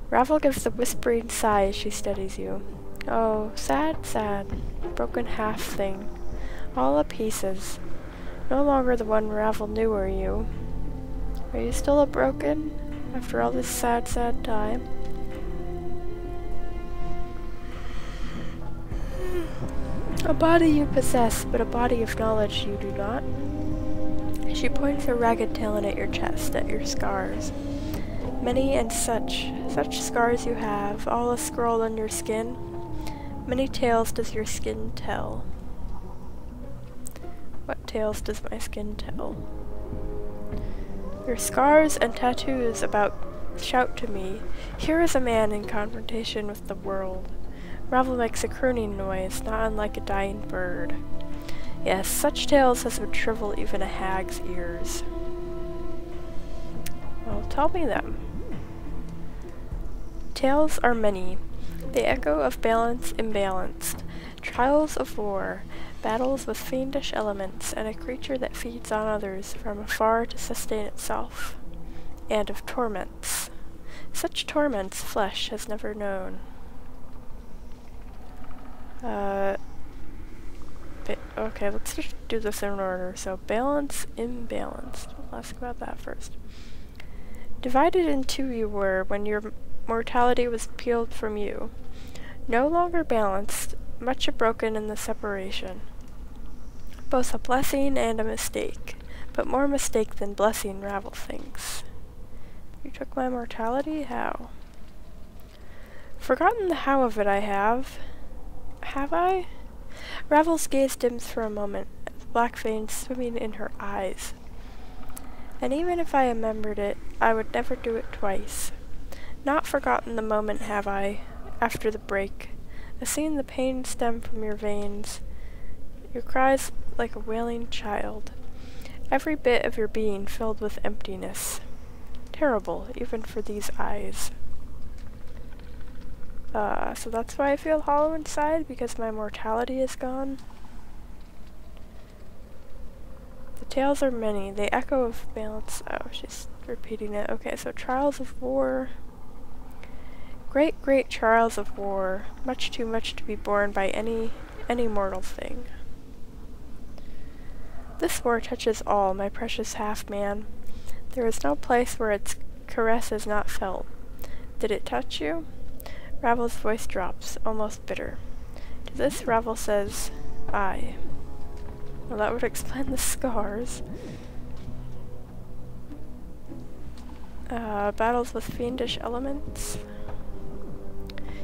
Ravel gives a whispering sigh as she steadies you. Oh, sad, sad. Broken half thing. All a pieces. No longer the one Ravel knew, are you? Are you still a broken? After all this sad, sad time? A body you possess, but a body of knowledge you do not. She points her ragged talon at your chest, at your scars. Many and such scars you have, all a scroll on your skin. Many tales does your skin tell. What tales does my skin tell? Your scars and tattoos about shout to me. Here is a man in confrontation with the world. Ravel makes a crooning noise, not unlike a dying bird. Yes, such tales as would shrivel even a hag's ears. Well, tell me them. Tales are many. They echo of balance imbalanced, trials of war, battles with fiendish elements, and a creature that feeds on others from afar to sustain itself. And of torments. Such torments flesh has never known. Okay, let's just do this in order. So, balance, imbalanced. Let's ask about that first. Divided in two you were when your mortality was peeled from you. No longer balanced, much broken in the separation. Both a blessing and a mistake, but more mistake than blessing, Ravel thinks. You took my mortality? How? Forgotten the how of it I have. Have I? Ravel's gaze dims for a moment, the black veins swimming in her eyes. And even if I remembered it, I would never do it twice. Not forgotten the moment have I, after the break. I seen the pain stem from your veins, your cries like a wailing child. Every bit of your being filled with emptiness. Terrible, even for these eyes. So that's why I feel hollow inside, because my mortality is gone. The tales are many, they echo of balance. Oh, she's repeating it. Okay, so trials of war. Great, great trials of war, much too much to be borne by any mortal thing. This war touches all, my precious half-man. There is no place where its caress is not felt. Did it touch you? Ravel's voice drops, almost bitter. To this, Ravel says, aye. Well, that would explain the scars. Battles with fiendish elements.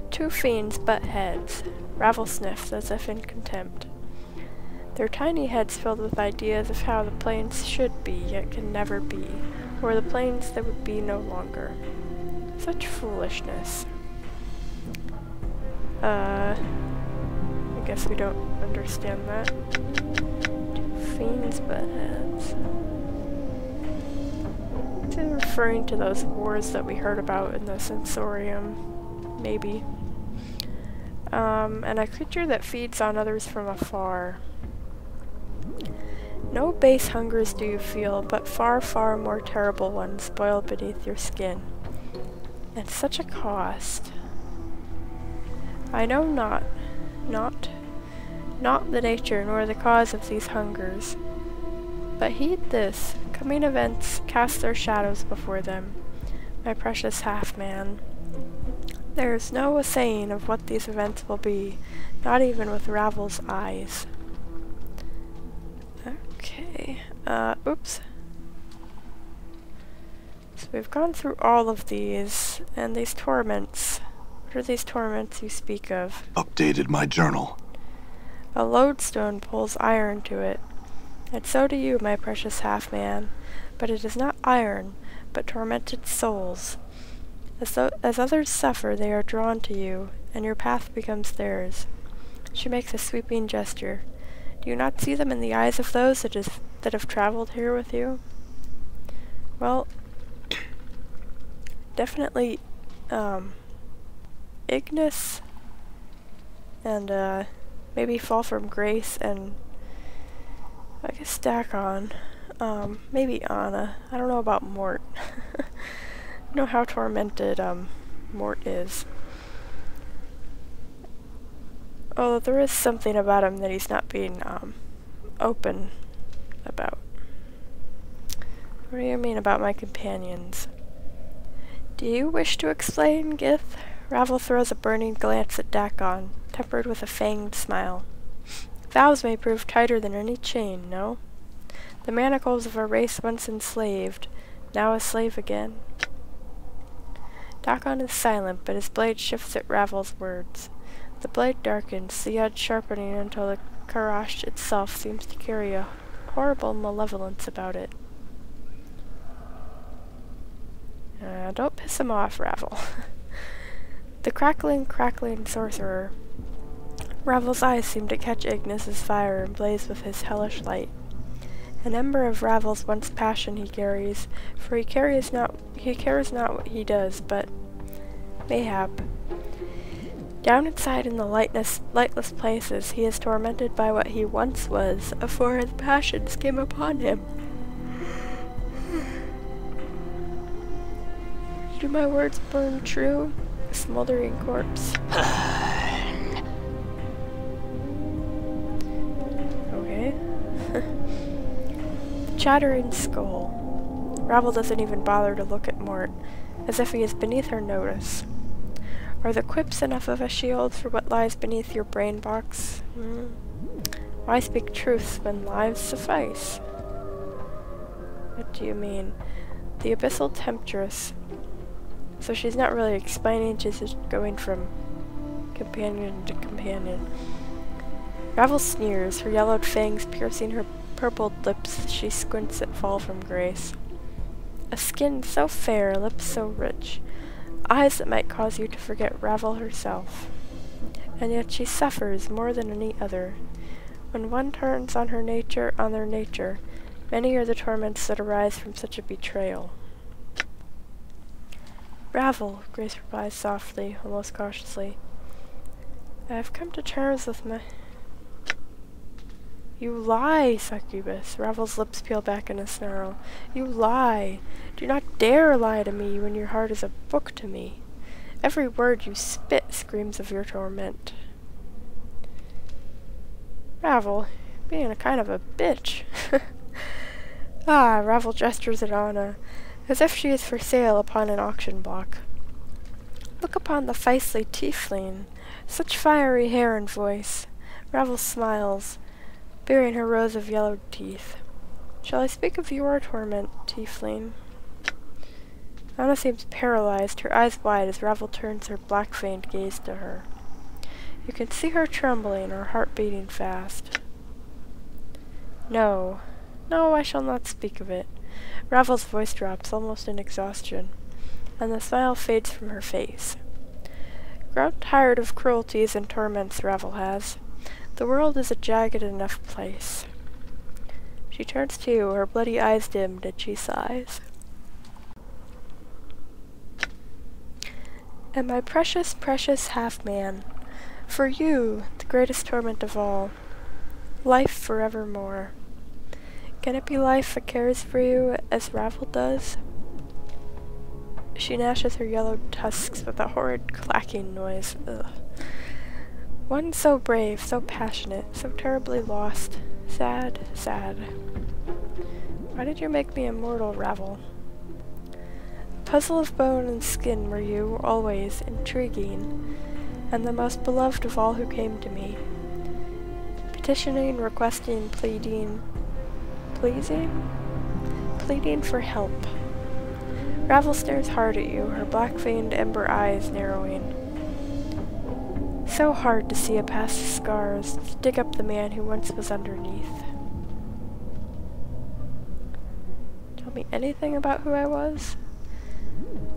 Two fiends butt heads. Ravel sniffs, as if in contempt. Their tiny heads filled with ideas of how the planes should be, yet can never be, or the planes that would be no longer. Such foolishness. I guess we don't understand that. Two fiends butt heads. Is it referring to those wars that we heard about in the Sensorium? Maybe. And a creature that feeds on others from afar. No base hungers do you feel, but far, far more terrible ones boil beneath your skin. At such a cost. I know not the nature nor the cause of these hungers. But heed this, coming events cast their shadows before them, my precious half-man. There is no saying of what these events will be, not even with Ravel's eyes. Okay, oops. So we've gone through all of these, and these torments. What are these torments you speak of? Updated my journal. A lodestone pulls iron to it, and so do you, my precious half-man. But it is not iron, but tormented souls. As others suffer, they are drawn to you, and your path becomes theirs. She makes a sweeping gesture. Do you not see them in the eyes of those that have traveled here with you? Well, definitely, Ignis, and, maybe Fall from Grace, and I guess Stakon. Maybe Anna. I don't know about Mort. I don't know how tormented, Mort is. Although there is something about him that he's not being open about. What do you mean about my companions? Do you wish to explain, Gith? Ravel throws a burning glance at Dakon, tempered with a fanged smile. Vows may prove tighter than any chain, no? The manacles of a race once enslaved, now a slave again. Dakon is silent, but his blade shifts at Ravel's words. The blade darkens, the edge sharpening until the Karash itself seems to carry a horrible malevolence about it. Don't piss him off, Ravel. The crackling sorcerer. Ravel's eyes seem to catch Ignis's fire and blaze with his hellish light. An ember of Ravel's once passion he carries, for he cares not what he does, but mayhap. Down inside in the lightless places, he is tormented by what he once was, afore his passions came upon him. Do my words burn true? A smoldering corpse. Okay. The chattering skull. Ravel doesn't even bother to look at Mort, as if he is beneath her notice. Are the quips enough of a shield for what lies beneath your brain box? Why speak truths when lives suffice? What do you mean? The abyssal temptress. So she's not really explaining, she's just going from companion to companion. Ravel sneers, her yellowed fangs piercing her purpled lips as she squints at fall from grace. A skin so fair, lips so rich, eyes that might cause you to forget Ravel herself. And yet she suffers more than any other. When one turns on their nature, many are the torments that arise from such a betrayal. Ravel, Grace replies softly, almost cautiously. I have come to terms with my... You lie, succubus. Ravel's lips peel back in a snarl. You lie. Do not dare lie to me when your heart is a book to me. Every word you spit screams of your torment. Ravel, being a kind of a bitch. Ravel gestures at Anna, as if she is for sale upon an auction block. Look upon the feistly tiefling, such fiery hair and voice. Ravel smiles, baring her rows of yellowed teeth. Shall I speak of your torment, tiefling? Anna seems paralyzed, her eyes wide as Ravel turns her black-veined gaze to her. You can see her trembling, her heart beating fast. No, I shall not speak of it. Ravel's voice drops, almost in exhaustion, and the smile fades from her face. Grown tired of cruelties and torments, Ravel has. The world is a jagged enough place. She turns to, her bloody eyes dimmed, and she sighs. And my precious, precious half-man, for you, the greatest torment of all, life forevermore. Can it be life that cares for you as Ravel does? She gnashes her yellowed tusks with a horrid clacking noise. Ugh. One so brave, so passionate, so terribly lost. Sad, sad. Why did you make me immortal, Ravel? Puzzle of bone and skin were you, always, intriguing, and the most beloved of all who came to me. Petitioning, requesting, pleading for help. Ravel stares hard at you, her black-veined ember eyes narrowing. So hard to see past the scars, to dig up the man who once was underneath. Tell me anything about who I was?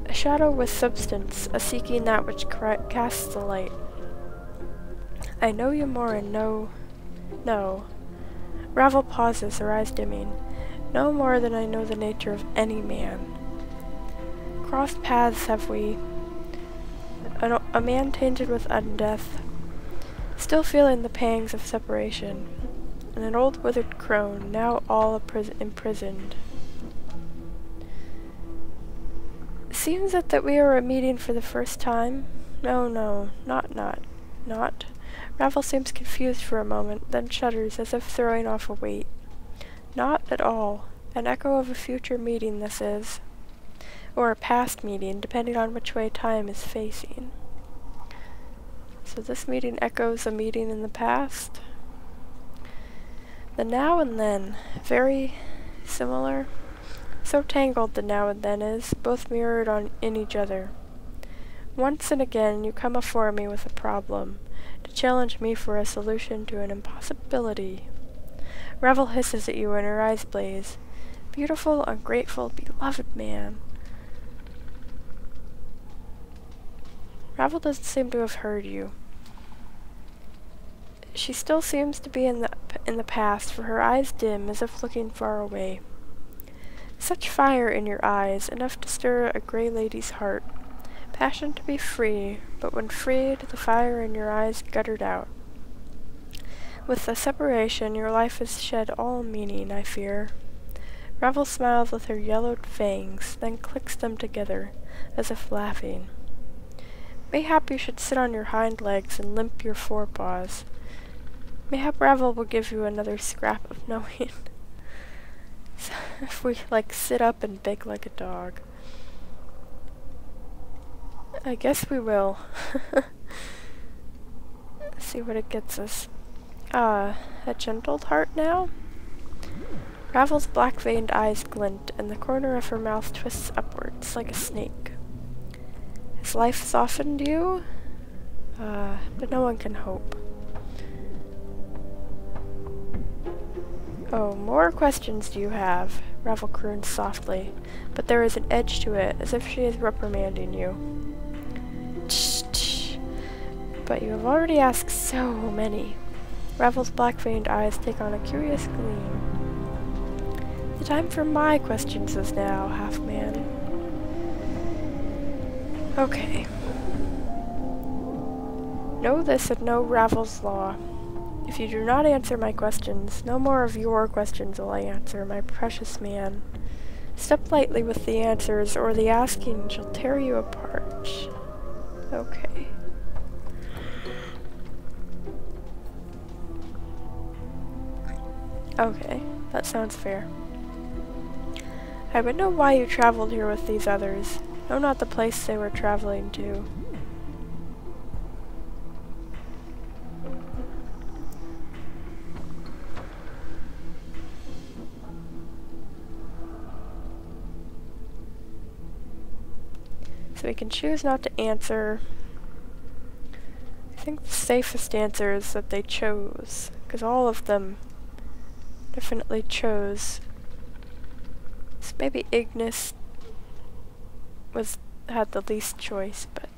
A shadow with substance, a seeking that which casts the light. I know you more and no. Ravel pauses, her eyes dimming. No more than I know the nature of any man. Crossed paths have we. A man tainted with undeath, still feeling the pangs of separation, and an old withered crone, now all imprisoned. seems that we are meeting for the first time. No, not. Ravel seems confused for a moment, then shudders as if throwing off a weight. Not at all. An echo of a future meeting this is. Or a past meeting, depending on which way time is facing. So this meeting echoes a meeting in the past. The now and then, very similar. So tangled the now and then is, both mirrored in each other. Once and again you come afore me with a problem, to challenge me for a solution to an impossibility. Ravel hisses at you and her eyes blaze. Beautiful, ungrateful, beloved man. Ravel doesn't seem to have heard you. She still seems to be in the past, for her eyes dim as if looking far away. Such fire in your eyes, enough to stir a grey lady's heart. Passion to be free, but when freed, the fire in your eyes guttered out. With the separation, your life has shed all meaning, I fear. Ravel smiles with her yellowed fangs, then clicks them together, as if laughing. Mayhap you should sit on your hind legs and limp your forepaws. Mayhap Ravel will give you another scrap of knowing. If we, sit up and beg like a dog. I guess we will. See what it gets us. A gentled heart now? Ravel's black-veined eyes glint, and the corner of her mouth twists upwards, like a snake. Has life softened you? But no one can hope. Oh, more questions do you have? Ravel croons softly, but there is an edge to it, as if she is reprimanding you. Tsh. But you have already asked so many. Ravel's black-veined eyes take on a curious gleam. The time for my questions is now, half-man. Okay. Know this and know Ravel's law. If you do not answer my questions, no more of your questions will I answer, my precious man. Step lightly with the answers, or the asking shall tear you apart. Okay. Okay, that sounds fair. I would know why you traveled here with these others. Know not the place they were traveling to. So we can choose not to answer. I think the safest answer is that they chose, because all of them definitely chose. So maybe Ignis had the least choice, but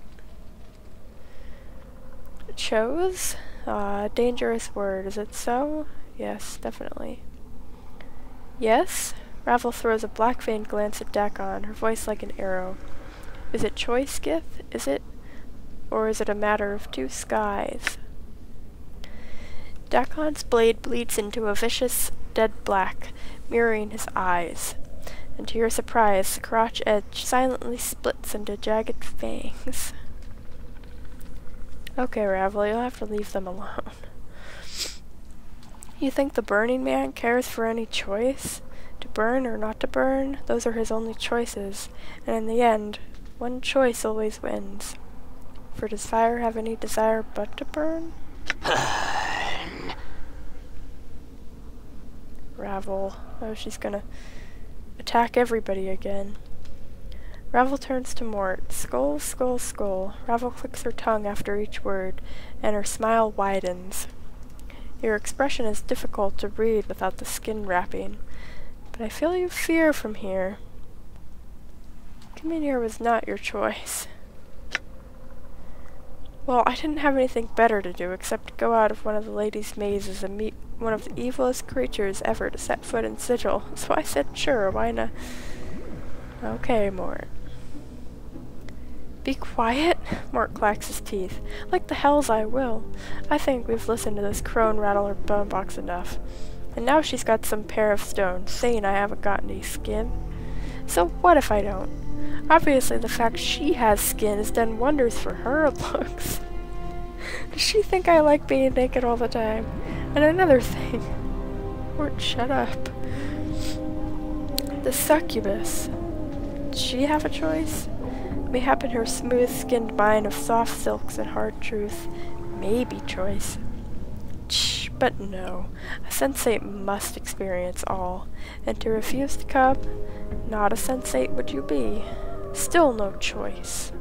chose? Dangerous word, is it so? Yes, definitely. Yes? Ravel throws a black-veined glance at Dakon, her voice like an arrow. Is it choice, Gith? Is it? Or is it a matter of two skies? Dakon's blade bleeds into a vicious, dead black, mirroring his eyes. And to your surprise, the crotch edge silently splits into jagged fangs. Okay, Ravel, you'll have to leave them alone. You think the Burning Man cares for any choice? To burn or not to burn? Those are his only choices, and in the end, one choice always wins. For does fire have any desire but to burn? Burn. Ravel. Oh, she's gonna attack everybody again. Ravel turns to Mort. Skull, skull, skull. Ravel clicks her tongue after each word, and her smile widens. Your expression is difficult to read without the skin wrapping, but I feel you fear from here. Coming here was not your choice. Well, I didn't have anything better to do except to go out of one of the ladies' mazes and meet one of the evilest creatures ever to set foot in Sigil, so I said sure, why not? Okay, Mort. Be quiet? Mort clacks his teeth. Like the hells I will. I think we've listened to this crone rattle her bone box enough. And now she's got some pair of stones, saying I haven't got any skin. So what if I don't? Obviously, the fact she has skin has done wonders for her looks. Does she think I like being naked all the time? And another thing. Mort, shut up. The succubus. Does she have a choice? Mayhap in her smooth-skinned mind of soft silks and hard truth. Maybe choice. Shh, but no. A sensate must experience all. And to refuse to come, not a sensate would you be. Still no choice.